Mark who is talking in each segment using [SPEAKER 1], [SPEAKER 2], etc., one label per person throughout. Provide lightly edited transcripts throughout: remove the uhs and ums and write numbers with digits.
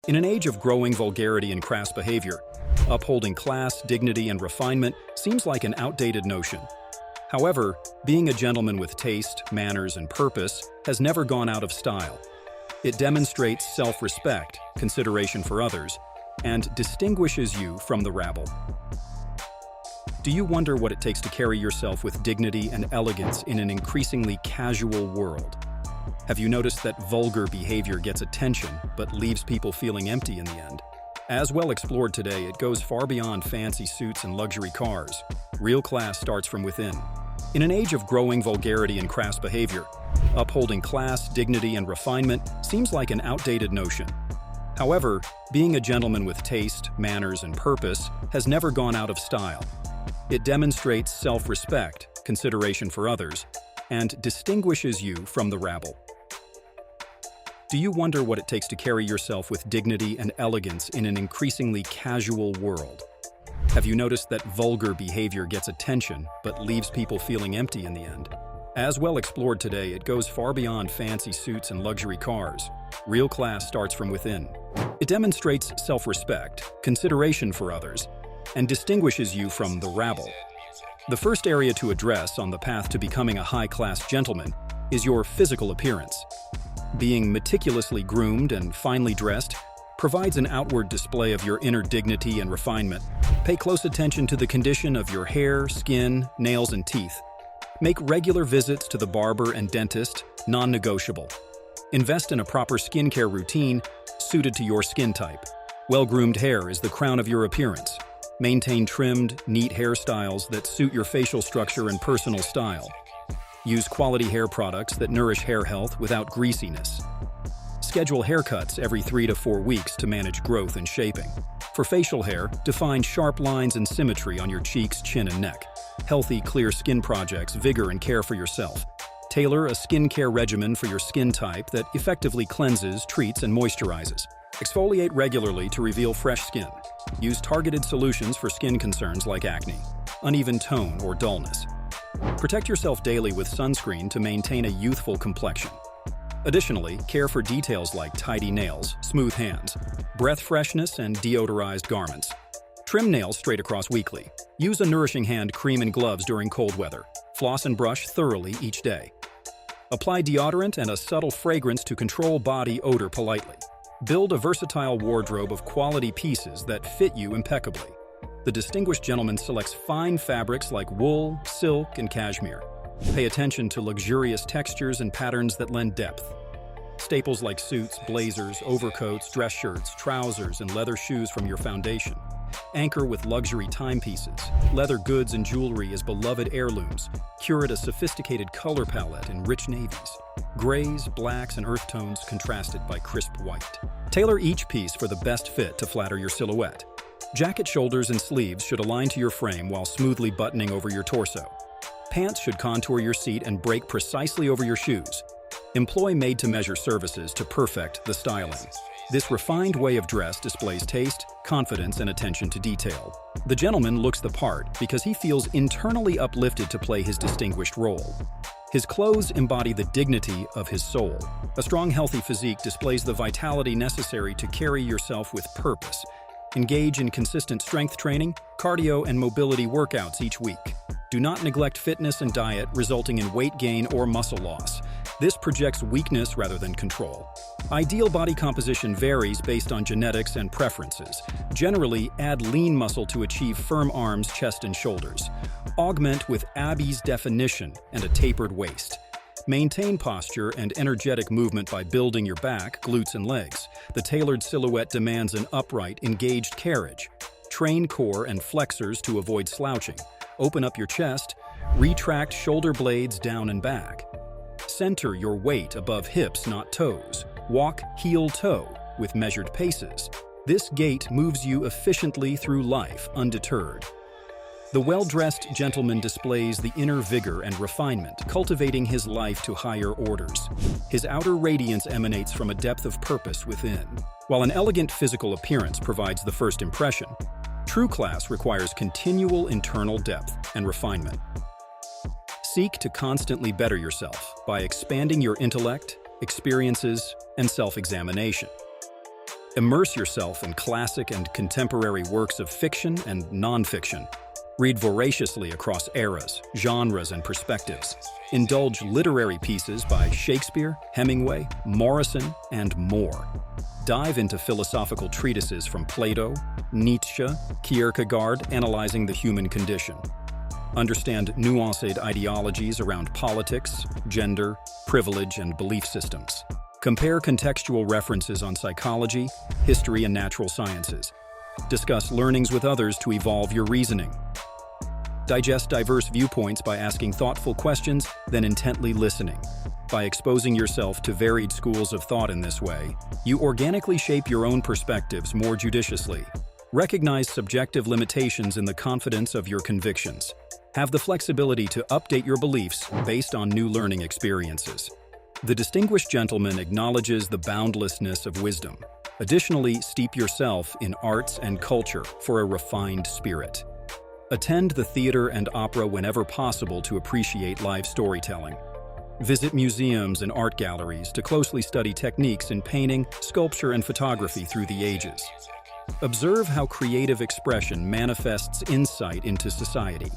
[SPEAKER 1] In an age of growing vulgarity and crass behavior, upholding class, dignity, and refinement seems like an outdated notion. However, being a gentleman with taste, manners, and purpose has never gone out of style. It demonstrates self-respect, consideration for others, and distinguishes you from the rabble. Do you wonder what it takes to carry yourself with dignity and elegance in an increasingly casual world? Have you noticed that vulgar behavior gets attention but leaves people feeling empty in the end? As well explored today, it goes far beyond fancy suits and luxury cars. Real class starts from within. In an age of growing vulgarity and crass behavior, upholding class, dignity, and refinement seems like an outdated notion. However, being a gentleman with taste, manners, and purpose has never gone out of style. It demonstrates self-respect, consideration for others, and distinguishes you from the rabble. Do you wonder what it takes to carry yourself with dignity and elegance in an increasingly casual world? Have you noticed that vulgar behavior gets attention but leaves people feeling empty in the end? As well explored today, it goes far beyond fancy suits and luxury cars. Real class starts from within. It demonstrates self-respect, consideration for others, and distinguishes you from the rabble. The first area to address on the path to becoming a high-class gentleman is your physical appearance. Being meticulously groomed and finely dressed provides an outward display of your inner dignity and refinement. Pay close attention to the condition of your hair, skin, nails, and teeth. Make regular visits to the barber and dentist non-negotiable. Invest in a proper skincare routine suited to your skin type. Well-groomed hair is the crown of your appearance. Maintain trimmed, neat hairstyles that suit your facial structure and personal style. Use quality hair products that nourish hair health without greasiness. Schedule haircuts every 3 to 4 weeks to manage growth and shaping. For facial hair, define sharp lines and symmetry on your cheeks, chin, and neck. Healthy, clear skin projects vigor and care for yourself. Tailor a skincare regimen for your skin type that effectively cleanses, treats, and moisturizes. Exfoliate regularly to reveal fresh skin. Use targeted solutions for skin concerns like acne, uneven tone, or dullness. Protect yourself daily with sunscreen to maintain a youthful complexion. Additionally, care for details like tidy nails, smooth hands, breath freshness, and deodorized garments. Trim nails straight across weekly. Use a nourishing hand cream and gloves during cold weather. Floss and brush thoroughly each day. Apply deodorant and a subtle fragrance to control body odor politely. Build a versatile wardrobe of quality pieces that fit you impeccably. The distinguished gentleman selects fine fabrics like wool, silk, and cashmere. Pay attention to luxurious textures and patterns that lend depth. Staples like suits, blazers, overcoats, dress shirts, trousers, and leather shoes from your foundation. Anchor with luxury timepieces, leather goods, and jewelry as beloved heirlooms. Curate a sophisticated color palette in rich navies. Grays, blacks, and earth tones contrasted by crisp white. Tailor each piece for the best fit to flatter your silhouette. Jacket shoulders and sleeves should align to your frame while smoothly buttoning over your torso. Pants should contour your seat and break precisely over your shoes. Employ made-to-measure services to perfect the styling. This refined way of dress displays taste, confidence, and attention to detail. The gentleman looks the part because he feels internally uplifted to play his distinguished role. His clothes embody the dignity of his soul. A strong, healthy physique displays the vitality necessary to carry yourself with purpose. Engage in consistent strength training, cardio, and mobility workouts each week. Do not neglect fitness and diet, resulting in weight gain or muscle loss. This projects weakness rather than control. Ideal body composition varies based on genetics and preferences. Generally, add lean muscle to achieve firm arms, chest, and shoulders. Augment with abs definition and a tapered waist. Maintain posture and energetic movement by building your back, glutes, and legs. The tailored silhouette demands an upright, engaged carriage. Train core and flexors to avoid slouching. Open up your chest. Retract shoulder blades down and back. Center your weight above hips, not toes. Walk heel-toe with measured paces. This gait moves you efficiently through life, undeterred. The well-dressed gentleman displays the inner vigor and refinement, cultivating his life to higher orders. His outer radiance emanates from a depth of purpose within. While an elegant physical appearance provides the first impression, true class requires continual internal depth and refinement. Seek to constantly better yourself by expanding your intellect, experiences, and self-examination. Immerse yourself in classic and contemporary works of fiction and nonfiction. Read voraciously across eras, genres, and perspectives. Indulge literary pieces by Shakespeare, Hemingway, Morrison, and more. Dive into philosophical treatises from Plato, Nietzsche, Kierkegaard, analyzing the human condition. Understand nuanced ideologies around politics, gender, privilege, and belief systems. Compare contextual references on psychology, history, and natural sciences. Discuss learnings with others to evolve your reasoning. Digest diverse viewpoints by asking thoughtful questions, then intently listening. By exposing yourself to varied schools of thought in this way, you organically shape your own perspectives more judiciously. Recognize subjective limitations in the confidence of your convictions. Have the flexibility to update your beliefs based on new learning experiences. The distinguished gentleman acknowledges the boundlessness of wisdom. Additionally, steep yourself in arts and culture for a refined spirit. Attend the theater and opera whenever possible to appreciate live storytelling. Visit museums and art galleries to closely study techniques in painting, sculpture, and photography through the ages. Observe how creative expression manifests insight into society.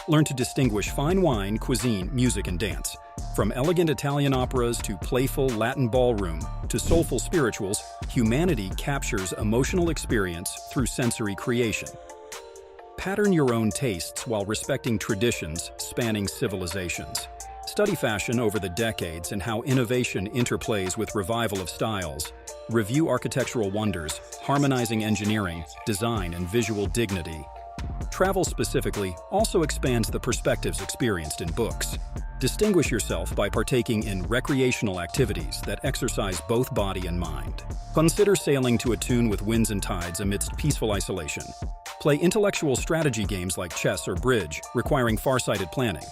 [SPEAKER 1] Learn to distinguish fine wine, cuisine, music, and dance. From elegant Italian operas to playful Latin ballroom to soulful spirituals, humanity captures emotional experience through sensory creation. Pattern your own tastes while respecting traditions spanning civilizations. Study fashion over the decades and how innovation interplays with revival of styles. Review architectural wonders, harmonizing engineering, design, and visual dignity. Travel specifically also expands the perspectives experienced in books. Distinguish yourself by partaking in recreational activities that exercise both body and mind. Consider sailing to attune with winds and tides amidst peaceful isolation. Play intellectual strategy games like chess or bridge, requiring far-sighted planning.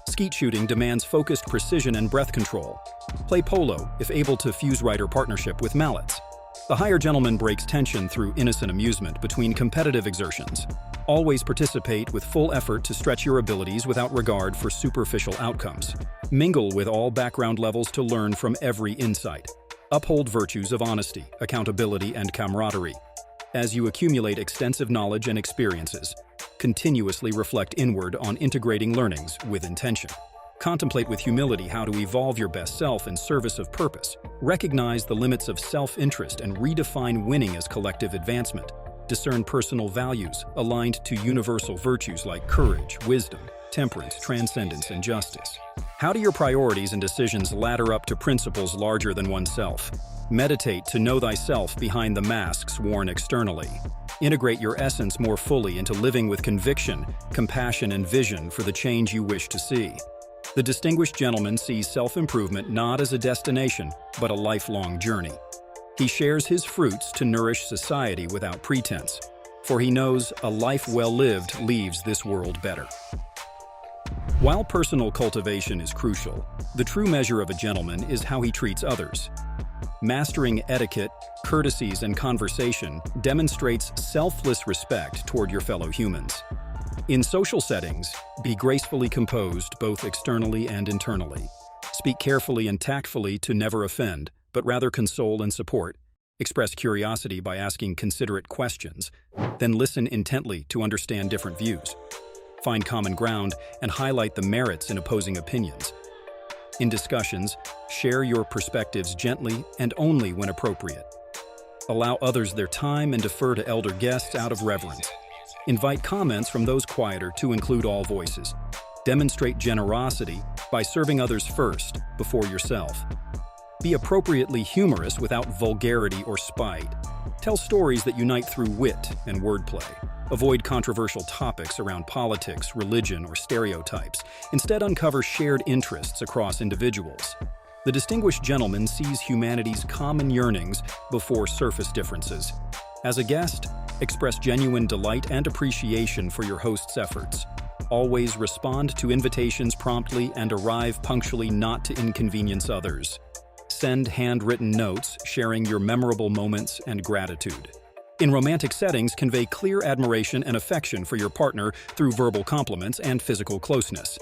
[SPEAKER 1] Skeet shooting demands focused precision and breath control. Play polo if able to fuse rider partnership with mallets. The higher gentleman breaks tension through innocent amusement between competitive exertions. Always participate with full effort to stretch your abilities without regard for superficial outcomes. Mingle with all background levels to learn from every insight. Uphold virtues of honesty, accountability, and camaraderie. As you accumulate extensive knowledge and experiences, continuously reflect inward on integrating learnings with intention. Contemplate with humility how to evolve your best self in service of purpose. Recognize the limits of self-interest and redefine winning as collective advancement. Discern personal values aligned to universal virtues like courage, wisdom, temperance, transcendence, and justice. How do your priorities and decisions ladder up to principles larger than oneself? Meditate to know thyself behind the masks worn externally. Integrate your essence more fully into living with conviction, compassion, and vision for the change you wish to see. The distinguished gentleman sees self-improvement not as a destination, but a lifelong journey. He shares his fruits to nourish society without pretense, for he knows a life well lived leaves this world better. While personal cultivation is crucial, the true measure of a gentleman is how he treats others. Mastering etiquette, courtesies, and conversation demonstrates selfless respect toward your fellow humans. In social settings, be gracefully composed both externally and internally. Speak carefully and tactfully to never offend, but rather console and support. Express curiosity by asking considerate questions, then listen intently to understand different views. Find common ground and highlight the merits in opposing opinions. In discussions, share your perspectives gently and only when appropriate. Allow others their time and defer to elder guests out of reverence. Invite comments from those quieter to include all voices. Demonstrate generosity by serving others first, before yourself. Be appropriately humorous without vulgarity or spite. Tell stories that unite through wit and wordplay. Avoid controversial topics around politics, religion, or stereotypes. Instead, uncover shared interests across individuals. The distinguished gentleman sees humanity's common yearnings before surface differences. As a guest, express genuine delight and appreciation for your host's efforts. Always respond to invitations promptly and arrive punctually, not to inconvenience others. Send handwritten notes sharing your memorable moments and gratitude. In romantic settings, convey clear admiration and affection for your partner through verbal compliments and physical closeness.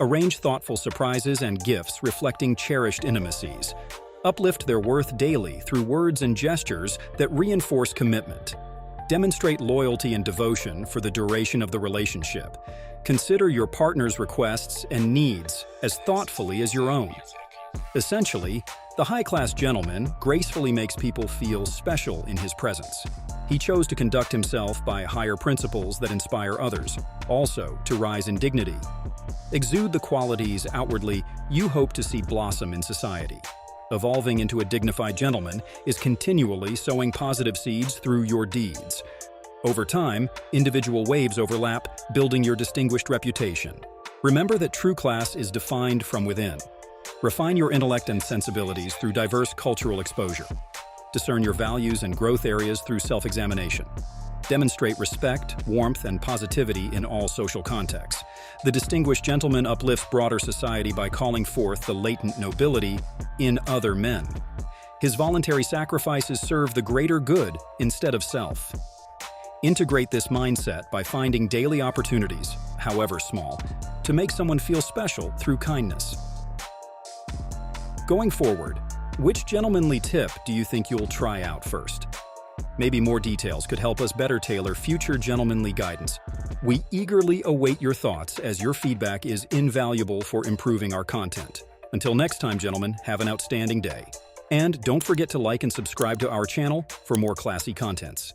[SPEAKER 1] Arrange thoughtful surprises and gifts reflecting cherished intimacies. Uplift their worth daily through words and gestures that reinforce commitment. Demonstrate loyalty and devotion for the duration of the relationship. Consider your partner's requests and needs as thoughtfully as your own. Essentially, the high-class gentleman gracefully makes people feel special in his presence. He chose to conduct himself by higher principles that inspire others, also to rise in dignity. Exude the qualities outwardly you hope to see blossom in society. Evolving into a dignified gentleman is continually sowing positive seeds through your deeds. Over time, individual waves overlap, building your distinguished reputation. Remember that true class is defined from within. Refine your intellect and sensibilities through diverse cultural exposure. Discern your values and growth areas through self-examination. Demonstrate respect, warmth, and positivity in all social contexts. The distinguished gentleman uplifts broader society by calling forth the latent nobility in other men. His voluntary sacrifices serve the greater good instead of self. Integrate this mindset by finding daily opportunities, however small, to make someone feel special through kindness. Going forward, which gentlemanly tip do you think you'll try out first? Maybe more details could help us better tailor future gentlemanly guidance. We eagerly await your thoughts as your feedback is invaluable for improving our content. Until next time, gentlemen, have an outstanding day. And don't forget to like and subscribe to our channel for more classy contents.